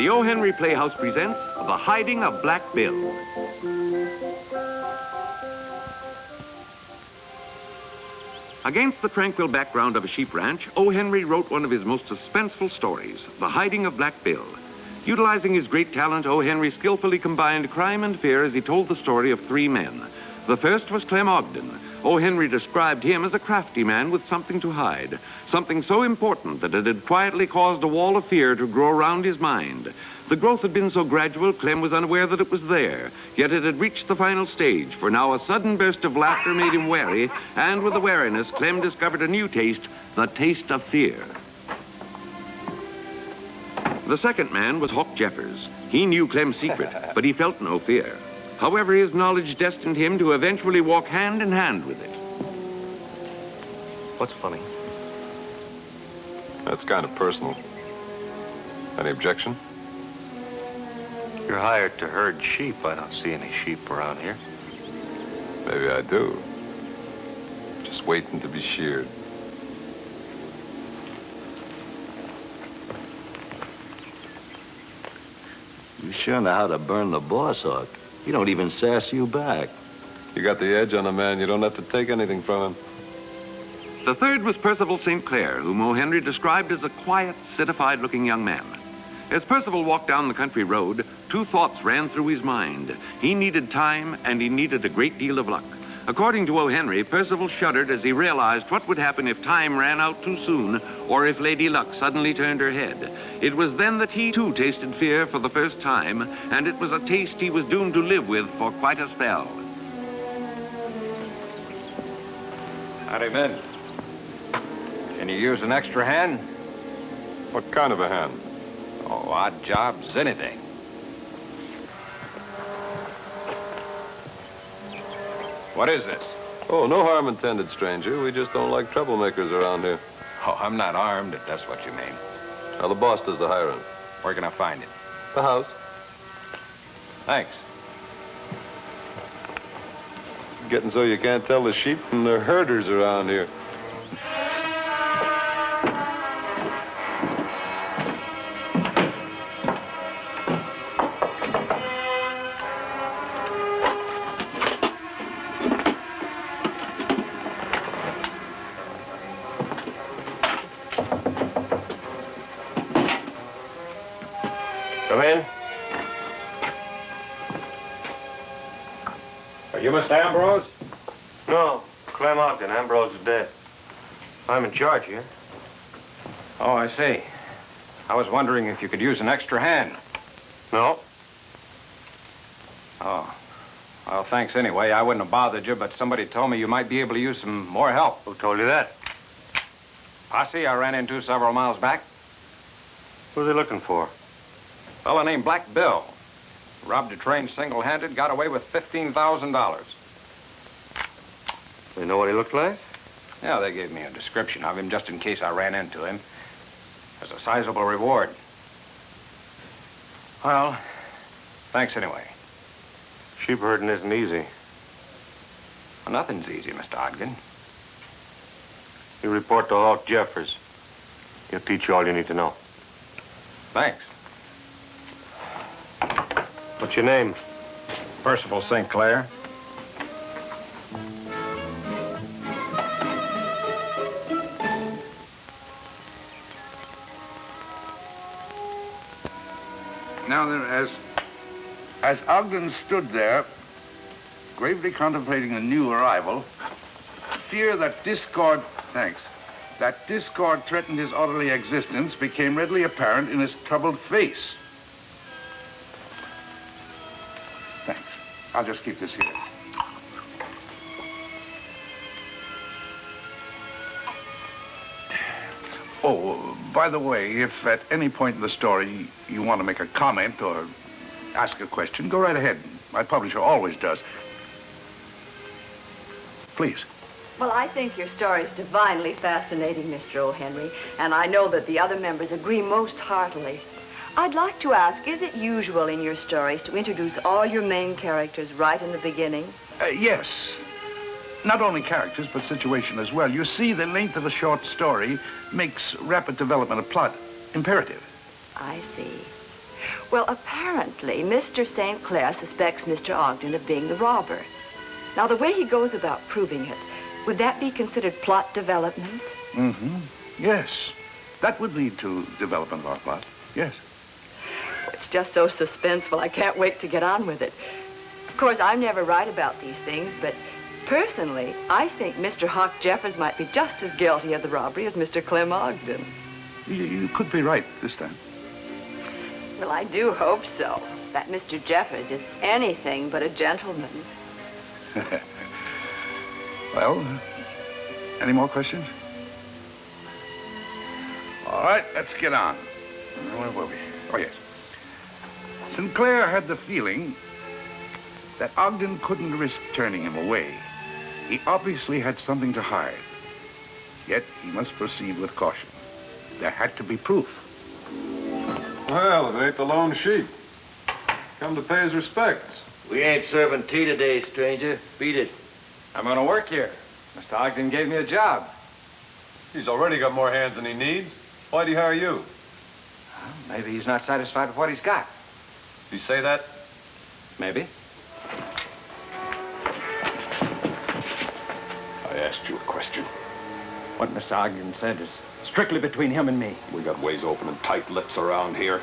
The O. Henry Playhouse presents The Hiding of Black Bill. Against the tranquil background of a sheep ranch, O. Henry wrote one of his most suspenseful stories, The Hiding of Black Bill. Utilizing his great talent, O. Henry skillfully combined crime and fear as he told the story of three men. The first was Clem Ogden. O. Henry described him as a crafty man with something to hide, something so important that it had quietly caused a wall of fear to grow around his mind. The growth had been so gradual, Clem was unaware that it was there, yet it had reached the final stage, for now a sudden burst of laughter made him wary, and with the wariness, Clem discovered a new taste, the taste of fear. The second man was Hawk Jeffers. He knew Clem's secret, but he felt no fear. However, his knowledge destined him to eventually walk hand in hand with it. What's funny? That's kind of personal. Any objection? You're hired to herd sheep. I don't see any sheep around here. Maybe I do. Just waiting to be sheared. You sure know how to burn the boss, Hawk. He don't even sass you back. You got the edge on a man. You don't have to take anything from him. The third was Percival St. Clair, whom O. Henry described as a quiet, citified-looking young man. As Percival walked down the country road, two thoughts ran through his mind. He needed time, and he needed a great deal of luck. According to O. Henry, Percival shuddered as he realized what would happen if time ran out too soon, or if Lady Luck suddenly turned her head. It was then that he, too, tasted fear for the first time, and it was a taste he was doomed to live with for quite a spell. Howdy, men. Can you use an extra hand? What kind of a hand? Oh, odd jobs, anything. What is this? Oh, no harm intended, stranger. We just don't like troublemakers around here. Oh, I'm not armed, if that's what you mean. Now, the boss does the hiring. Where can I find him? The house. Thanks. Getting so you can't tell the sheep from the herders around here. Come in. Are you Mr. Ambrose? No, Clem Ogden. Ambrose is dead. I'm in charge here. Oh, I see. I was wondering if you could use an extra hand. No. Oh. Well, thanks anyway. I wouldn't have bothered you, but somebody told me you might be able to use some more help. Who told you that? Posse I ran into several miles back. Who's he looking for? A fellow named Black Bill. Robbed a train single-handed, got away with $15,000. You know what he looked like? Yeah, they gave me a description of him just in case I ran into him. As a sizable reward. Well, thanks anyway. Sheep herding isn't easy. Well, nothing's easy, Mr. Ogden. You report to Hawk Jeffers. He'll teach you all you need to know. Thanks. What's your name? Percival St. Clair. Now then, as Ogden stood there, gravely contemplating a new arrival, fear that discord threatened his orderly existence became readily apparent in his troubled face. Thanks. I'll just keep this here. Oh, by the way, if at any point in the story you want to make a comment or ask a question, go right ahead. My publisher always does. Please. Well, I think your story is divinely fascinating, Mr. O. Henry, and I know that the other members agree most heartily. I'd like to ask, is it usual in your stories to introduce all your main characters right in the beginning? Yes. Not only characters, but situation as well. You see, the length of a short story makes rapid development of plot imperative. I see. Well, apparently, Mr. St. Clair suspects Mr. Ogden of being the robber. Now, the way he goes about proving it, would that be considered plot development? Mm-hmm. Yes. That would lead to development of our plot. Yes. It's just so suspenseful. I can't wait to get on with it. Of course, I'm never right about these things, but personally, I think Mr. Hawk Jeffers might be just as guilty of the robbery as Mr. Clem Ogden. You could be right this time. Well, I do hope so. That Mr. Jeffers is anything but a gentleman. Well, any more questions? All right, let's get on. Where were we? Oh, yes. Sinclair had the feeling that Ogden couldn't risk turning him away. He obviously had something to hide. Yet he must proceed with caution. There had to be proof. Well, it ain't the lone sheep. Come to pay his respects. We ain't serving tea today, stranger. Beat it. I'm gonna work here. Mr. Ogden gave me a job. He's already got more hands than he needs. Why'd he hire you? Well, maybe he's not satisfied with what he's got. Did he say that? Maybe. I asked you a question. What Mr. Ogden said is strictly between him and me. We got ways open and tight lips around here.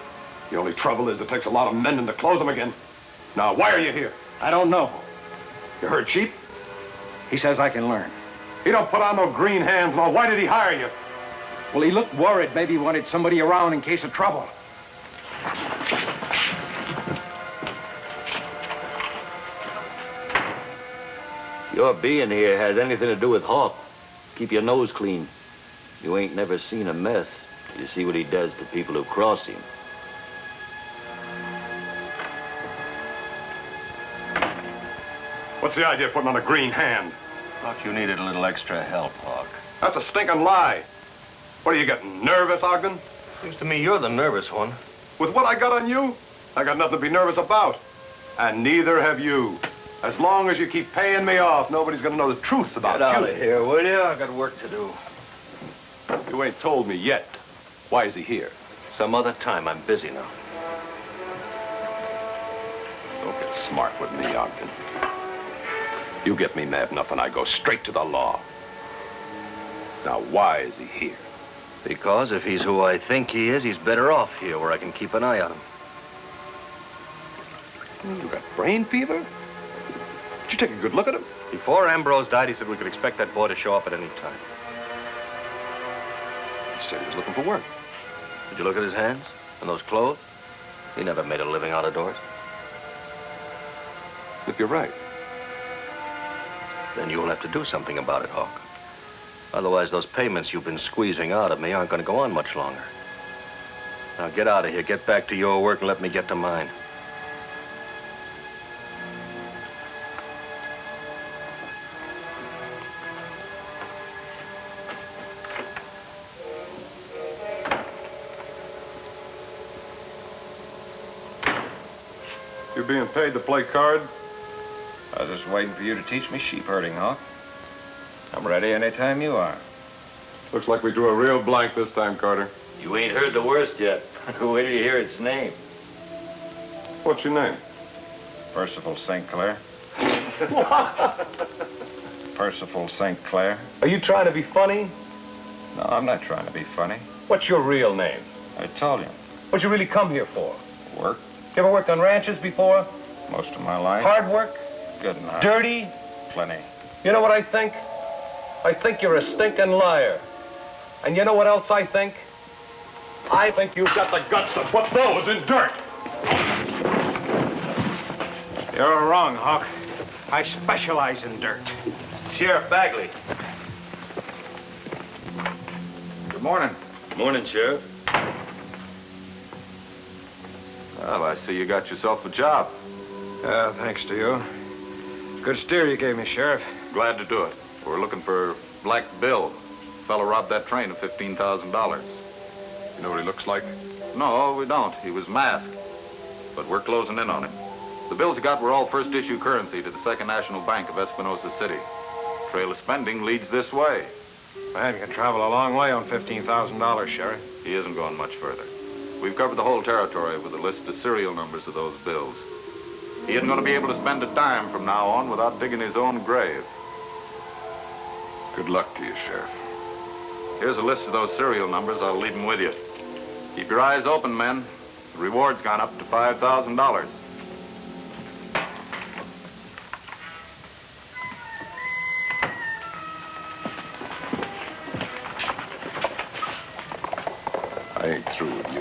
The only trouble is it takes a lot of mending to close them again. Now, why are you here? I don't know. You herd sheep? He says I can learn. He don't put on no green hands law. Why did he hire you? Well, he looked worried. Maybe he wanted somebody around in case of trouble. Your being here has anything to do with Hawk. Keep your nose clean. You ain't never seen a mess. You see what he does to people who cross him. What's the idea of putting on a green hand? Thought you needed a little extra help, Hawk. That's a stinking lie. What are you getting, nervous, Ogden? Seems to me you're the nervous one. With what I got on you? I got nothing to be nervous about. And neither have you. As long as you keep paying me off, nobody's gonna know the truth about Get out you. of here, will you? I got work to do. You ain't told me yet. Why is he here? Some other time. I'm busy now. Don't get smart with me, Ogden. You get me mad enough and I go straight to the law. Now, why is he here? Because if he's who I think he is, he's better off here where I can keep an eye on him. You got brain fever? Did you take a good look at him? Before Ambrose died, he said we could expect that boy to show up at any time. He said he was looking for work. Did you look at his hands and those clothes? He never made a living out of doors. If you're right. Then you'll have to do something about it, Hawk. Otherwise, those payments you've been squeezing out of me aren't going to go on much longer. Now get out of here, get back to your work, and let me get to mine. You're being paid to play cards? I was just waiting for you to teach me sheep herding, Hawk. I'm ready anytime you are. Looks like we drew a real blank this time, Carter. You ain't heard the worst yet. Wait till you hear its name. What's your name? Percival St. Clair. Percival St. Clair. Are you trying to be funny? No, I'm not trying to be funny. What's your real name? I told you. What'd you really come here for? Work You ever worked on ranches before? most of my life. Hard work? Good enough. Dirty? Plenty. You know what I think? I think you're a stinking liar. And you know what else I think? I think you've got the guts to put those in dirt. You're wrong, Hawk. I specialize in dirt. Sheriff Bagley. Good morning. Morning, Sheriff. Well, I see you got yourself a job. Thanks to you. Good steer you gave me, Sheriff. Glad to do it. We're looking for Black Bill. Fella robbed that train of $15,000. You know what he looks like? No, we don't. He was masked. But we're closing in on him. The bills he got were all first-issue currency to the Second National Bank of Espinosa City. Trail of spending leads this way. Man, you can travel a long way on $15,000, Sheriff. He isn't going much further. We've covered the whole territory with a list of serial numbers of those bills. He isn't going to be able to spend a dime from now on without digging his own grave. Good luck to you, Sheriff. Here's a list of those serial numbers. I'll leave them with you. Keep your eyes open, men. The reward's gone up to $5,000. I ain't through with you.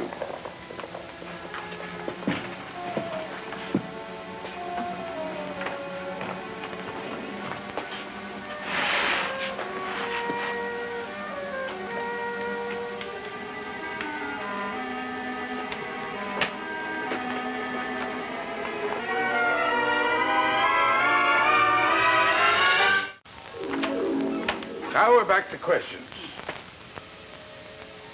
Now we're back to questions.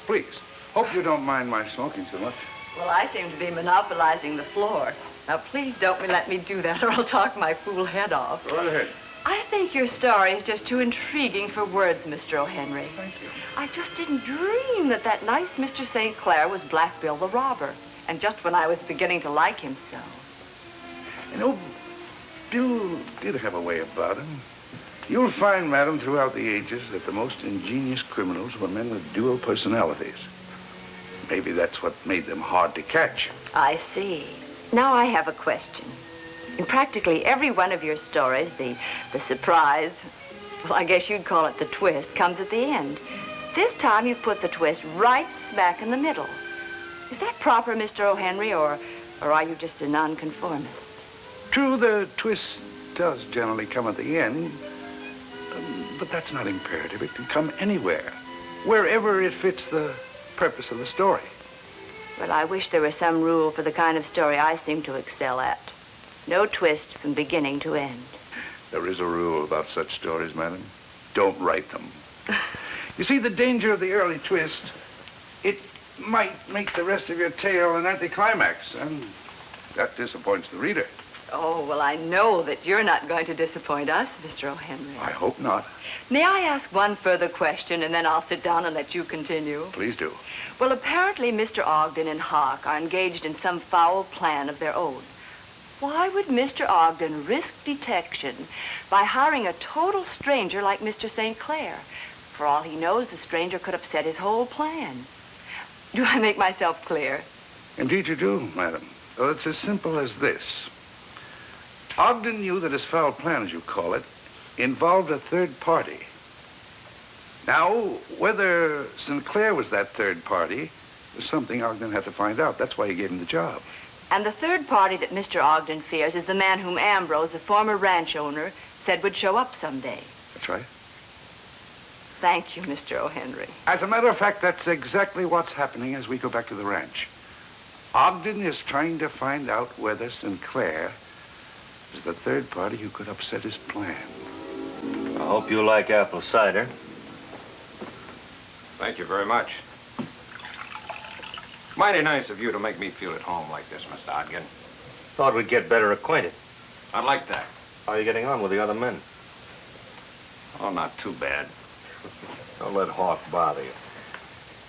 Please, hope you don't mind my smoking so much. Well, I seem to be monopolizing the floor. Now, please don't let me do that, or I'll talk my fool head off. Go right ahead. I think your story is just too intriguing for words, Mr. O'Henry. Thank you. I just didn't dream that that nice Mr. St. Clair was Black Bill the robber. And just when I was beginning to like him so. You know, Bill did have a way about him. You'll find, madam, throughout the ages that the most ingenious criminals were men with dual personalities. Maybe that's what made them hard to catch. I see. Now I have a question. In practically every one of your stories, the surprise, well, I guess you'd call it the twist, comes at the end. This time you've put the twist right smack in the middle. Is that proper, Mr. O'Henry, or are you just a nonconformist? True, the twist does generally come at the end, but that's not imperative. It can come anywhere, wherever it fits the purpose of the story. Well, I wish there was some rule for the kind of story I seem to excel at. No twist from beginning to end. There is a rule about such stories, madam. Don't write them. You see, the danger of the early twist, it might make the rest of your tale an anticlimax, and that disappoints the reader. Oh, well, I know that you're not going to disappoint us, Mr. O'Henry. I hope not. May I ask one further question, and then I'll sit down and let you continue? Please do. Well, apparently Mr. Ogden and Hawk are engaged in some foul plan of their own. Why would Mr. Ogden risk detection by hiring a total stranger like Mr. St. Clair? For all he knows, the stranger could upset his whole plan. Do I make myself clear? Indeed you do, madam. Well, it's as simple as this. Ogden knew that his foul plan, as you call it, involved a third party. Now, whether Sinclair was that third party was something Ogden had to find out. That's why he gave him the job. And the third party that Mr. Ogden fears is the man whom Ambrose, the former ranch owner, said would show up someday. That's right. Thank you, Mr. O'Henry. As a matter of fact, that's exactly what's happening as we go back to the ranch. Ogden is trying to find out whether Sinclair is the third party who could upset his plan. I hope you like apple cider. Thank you very much. Mighty nice of you to make me feel at home like this, Mr. Ogden. Thought we'd get better acquainted. I'd like that. How are you getting on with the other men? Oh, not too bad. Don't let Hawk bother you.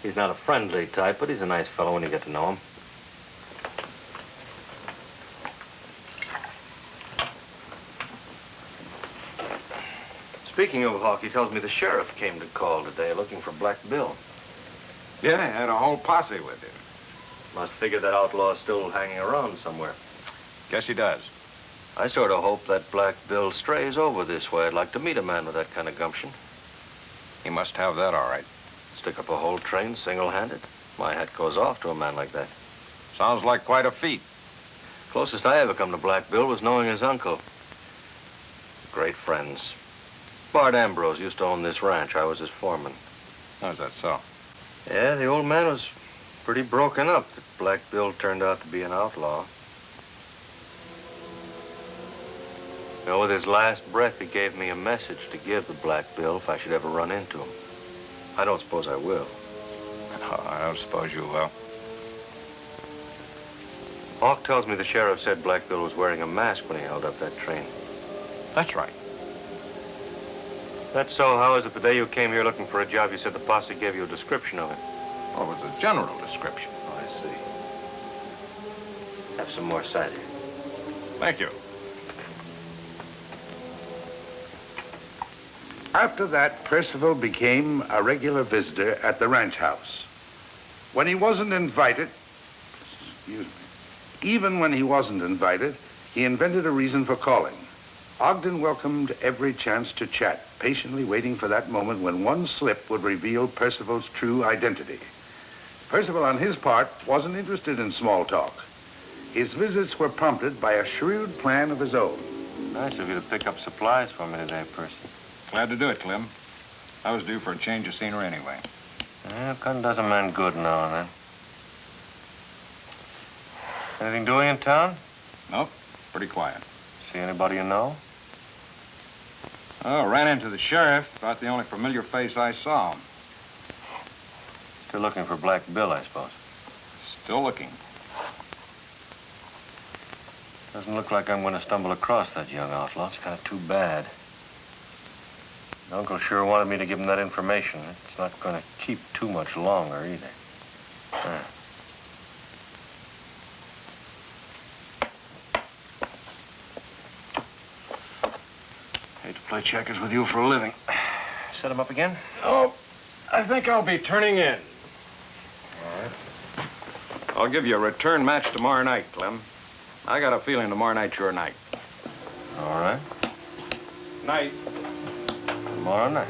He's not a friendly type, but he's a nice fellow when you get to know him. Speaking of Hawk, he tells me the sheriff came to call today looking for Black Bill. Yeah, he had a whole posse with him. Must figure that outlaw's still hanging around somewhere. Guess he does. I sort of hope that Black Bill strays over this way. I'd like to meet a man with that kind of gumption. He must have that all right. Stick up a whole train single-handed. My hat goes off to a man like that. Sounds like quite a feat. Closest I ever come to Black Bill was knowing his uncle. Great friends. Bart Ambrose used to own this ranch. I was his foreman. How's that so? Yeah, the old man was pretty broken up that Black Bill turned out to be an outlaw. You know, with his last breath, he gave me a message to give to Black Bill if I should ever run into him. I don't suppose I will. Oh, I don't suppose you will. Hawk tells me the sheriff said Black Bill was wearing a mask when he held up that train. That's right. That's so. How is it the day you came here looking for a job, you said the posse gave you a description of it? Well, it was a general description. Oh, I see. Have some more cider. Thank you. After that, Percival became a regular visitor at the ranch house. When he wasn't invited, even when he wasn't invited, he invented a reason for calling. Ogden welcomed every chance to chat, patiently waiting for that moment when one slip would reveal Percival's true identity. Percival, on his part, wasn't interested in small talk. His visits were prompted by a shrewd plan of his own. Nice of you to pick up supplies for me today, Percy. Glad to do it, Clem. I was due for a change of scenery anyway. Yeah, gun does a man good now and then. Anything doing in town? Nope, pretty quiet. See anybody you know? Oh, ran into the sheriff. About the only familiar face I saw him. Still looking for Black Bill, I suppose. Still looking. Doesn't look like I'm going to stumble across that young outlaw. It's kind of too bad. Uncle sure wanted me to give him that information. It's not going to keep too much longer, either. Hate to play checkers with you for a living. Set him up again? Oh, I think I'll be turning in. All right. I'll give you a return match tomorrow night, Clem. I got a feeling tomorrow night's your night. All right. Night. Tomorrow night.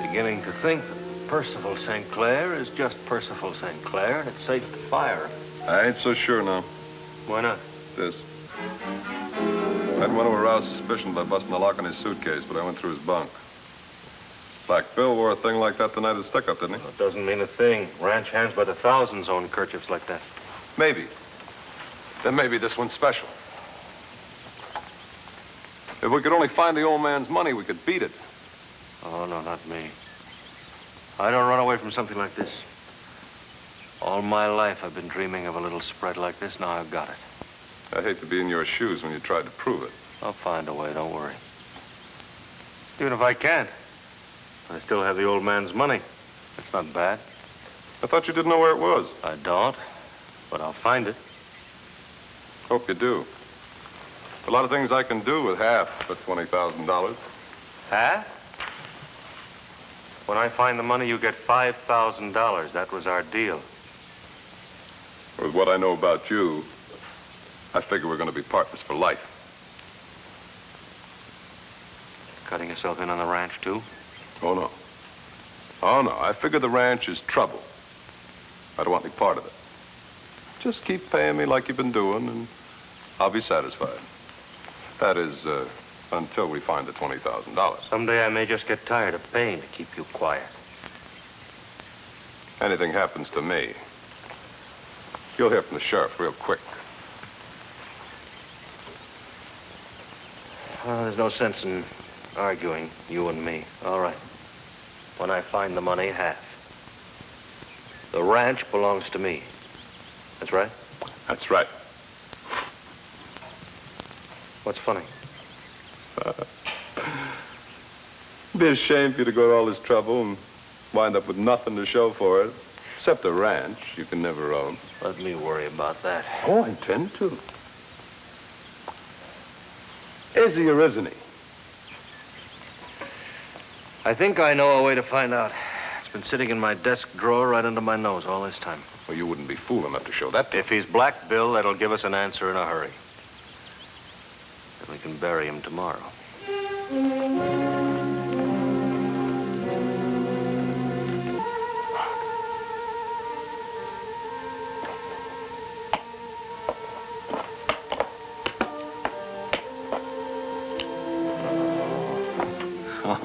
Beginning to think that Percival St. Clair is just Percival St. Clair, and it's safe to fire him. I ain't so sure now. Why not? This. I didn't want to arouse suspicion by busting the lock on his suitcase, but I went through his bunk. Black Bill wore a thing like that the night of the stick-up, didn't he? Well, it doesn't mean a thing. Ranch hands by the thousands own kerchiefs like that. Maybe. Then maybe this one's special. If we could only find the old man's money, we could beat it. Oh, no, not me. I don't run away from something like this. All my life I've been dreaming of a little spread like this. Now I've got it. I hate to be in your shoes when you tried to prove it. I'll find a way, don't worry. Even if I can't, I still have the old man's money. That's not bad. I thought you didn't know where it was. I don't, but I'll find it. Hope you do. A lot of things I can do with half of $20,000. Half? When I find the money, you get $5,000. That was our deal. With what I know about you, I figure we're going to be partners for life. Cutting yourself in on the ranch, too? Oh, no. Oh, no. I figure the ranch is trouble. I don't want any part of it. Just keep paying me like you've been doing, and I'll be satisfied. That is, until we find the $20,000. Someday I may just get tired of paying to keep you quiet. Anything happens to me, you'll hear from the sheriff real quick. Well, there's no sense in arguing, you and me. All right. When I find the money, half. The ranch belongs to me. That's right? That's right. What's funny? It'd be a shame for you to go to all this trouble and wind up with nothing to show for it, except a ranch you can never own. Let me worry about that. Oh, I intend to. Is he or isn't he? I think I know a way to find out. It's been sitting in my desk drawer right under my nose all this time. Well, you wouldn't be fool enough to show that to me. If he's Black Bill, that'll give us an answer in a hurry. Then we can bury him tomorrow.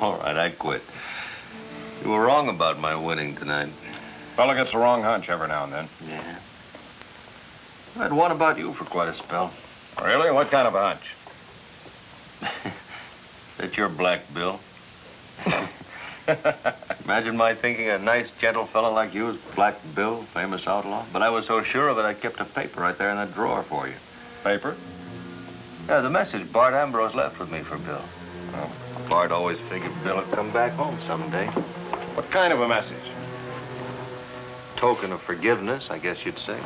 All right, I quit. You were wrong about my winning tonight. Fella gets the wrong hunch every now and then. Yeah. I had one about you for quite a spell. Really? What kind of a hunch? That you're Black Bill. Imagine my thinking a nice, gentle fellow like you is Black Bill, famous outlaw. But I was so sure of it, I kept a paper right there in that drawer for you. Paper? Yeah, the message Bart Ambrose left with me for Bill. Oh. Bart always figured Bill would come back home someday. What kind of a message? Token of forgiveness, I guess you'd say.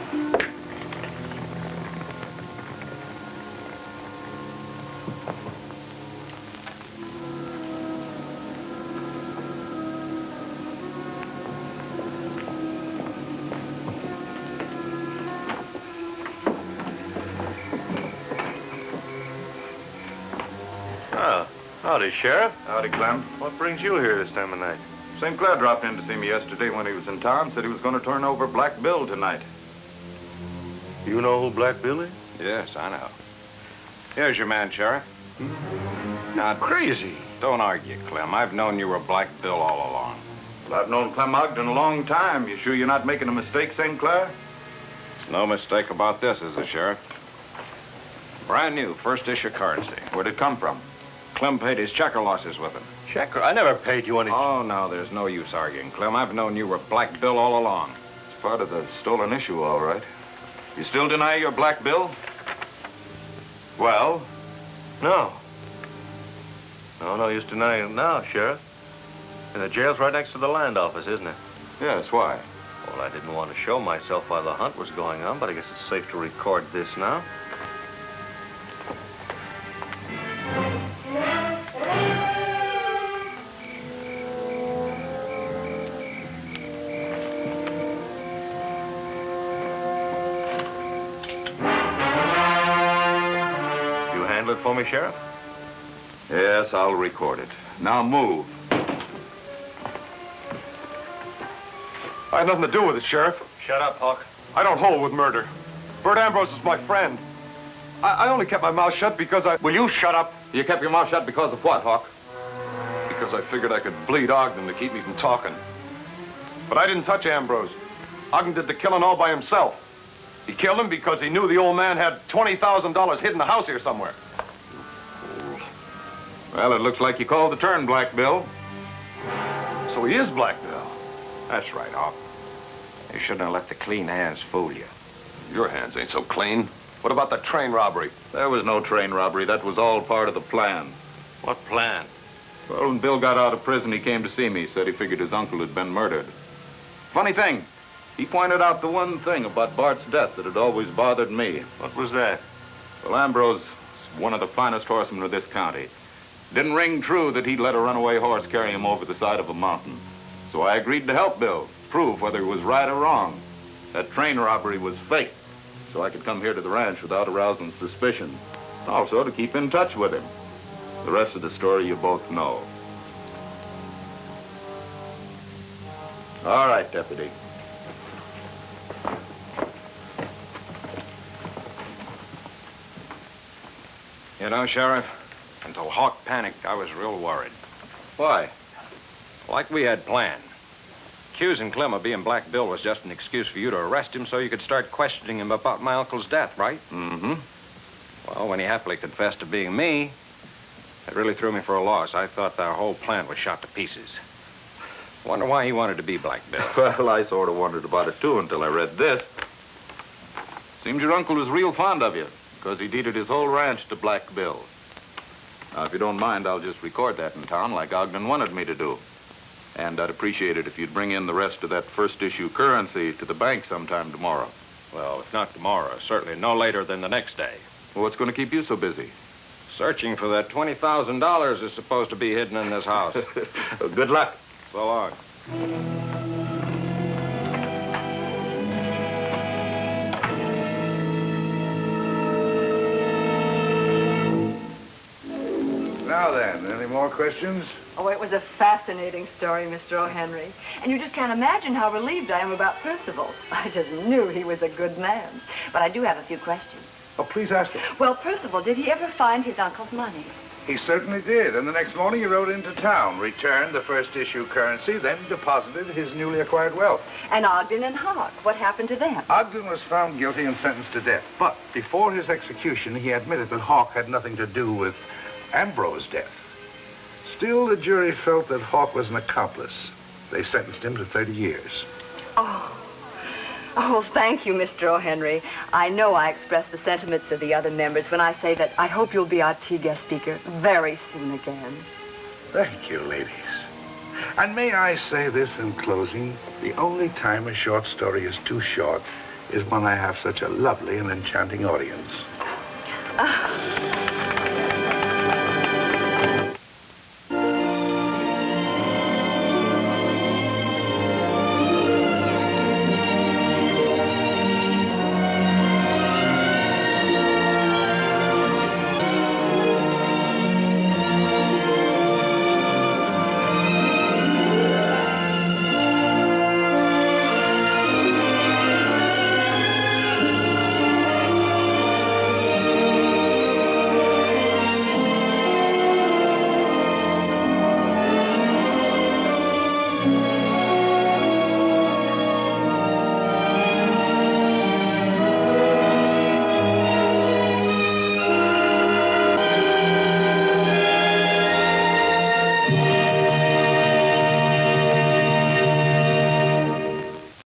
Howdy, Sheriff. Howdy, Clem. What brings you here this time of night? St. Clair dropped in to see me yesterday when he was in town. Said he was going to turn over Black Bill tonight. You know who Black Bill is? Yes, I know. Here's your man, Sheriff. Now, Crazy. don't argue, Clem. I've known you were Black Bill all along. Well, I've known Clem Ogden a long time. You sure you're not making a mistake, St. Clair? No mistake about this, is there, Sheriff? Brand new, first issue currency. Where'd it come from? Clem paid his checker losses with him. Checker? I never paid you any... Oh, no, there's no use arguing, Clem. I've known you were Black Bill all along. It's part of the stolen issue, all right. You still deny you're Black Bill? Well? No. No use denying it now, Sheriff. And the jail's right next to the land office, isn't it? Yes, why? Well, I didn't want to show myself while the hunt was going on, but I guess it's safe to record this now. It for me, Sheriff? Yes, I'll record it. Now move. I had nothing to do with it, Sheriff. Shut up, Hawk. I don't hold with murder. Bert Ambrose is my friend. I only kept my mouth shut because I... Will you shut up? You kept your mouth shut because of what, Hawk? Because I figured I could bleed Ogden to keep me from talking. But I didn't touch Ambrose. Ogden did the killing all by himself. He killed him because he knew the old man had $20,000 hid in the house here somewhere. Well, it looks like you called the turn, Black Bill. So he is Black Bill. That's right, Hawk. You shouldn't have let the clean hands fool you. Your hands ain't so clean. What about the train robbery? There was no train robbery. That was all part of the plan. What plan? Well, when Bill got out of prison, he came to see me. Said he figured his uncle had been murdered. Funny thing, he pointed out the one thing about Bart's death that had always bothered me. What was that? Well, Ambrose is one of the finest horsemen of this county. Didn't ring true that he'd let a runaway horse carry him over the side of a mountain. So I agreed to help Bill, prove whether he was right or wrong. That train robbery was fake, so I could come here to the ranch without arousing suspicion. Also to keep in touch with him. The rest of the story you both know. All right, Deputy. You know, Sheriff, until Hawk panicked, I was real worried. Why? Like we had planned. Accusing Clem of being Black Bill was just an excuse for you to arrest him so you could start questioning him about my uncle's death, right? Mm-hmm. Well, when he happily confessed to being me, it really threw me for a loss. I thought our whole plan was shot to pieces. Wonder why he wanted to be Black Bill. Well, I sort of wondered about it, too, until I read this. Seems your uncle was real fond of you, because he deeded his whole ranch to Black Bill. Now, if you don't mind, I'll just record that in town like Ogden wanted me to do. And I'd appreciate it if you'd bring in the rest of that first issue currency to the bank sometime tomorrow. Well, if not tomorrow, certainly no later than the next day. Well, what's going to keep you so busy? Searching for that $20,000 is supposed to be hidden in this house. Well, good luck. So long. Now then, any more questions? Oh, it was a fascinating story, Mr. O'Henry. And you just can't imagine how relieved I am about Percival. I just knew he was a good man. But I do have a few questions. Oh, please ask them. Well, Percival, did he ever find his uncle's money? He certainly did. And the next morning he rode into town, returned the first issue currency, then deposited his newly acquired wealth. And Ogden and Hawk, what happened to them? Ogden was found guilty and sentenced to death. But before his execution, he admitted that Hawk had nothing to do with Ambrose's death. Still, the jury felt that Hawk was an accomplice. They sentenced him to 30 years. Oh, thank you, Mr. O'Henry. I know I express the sentiments of the other members when I say that I hope you'll be our tea guest speaker very soon again. Thank you, ladies. And may I say this in closing, the only time a short story is too short is when I have such a lovely and enchanting audience.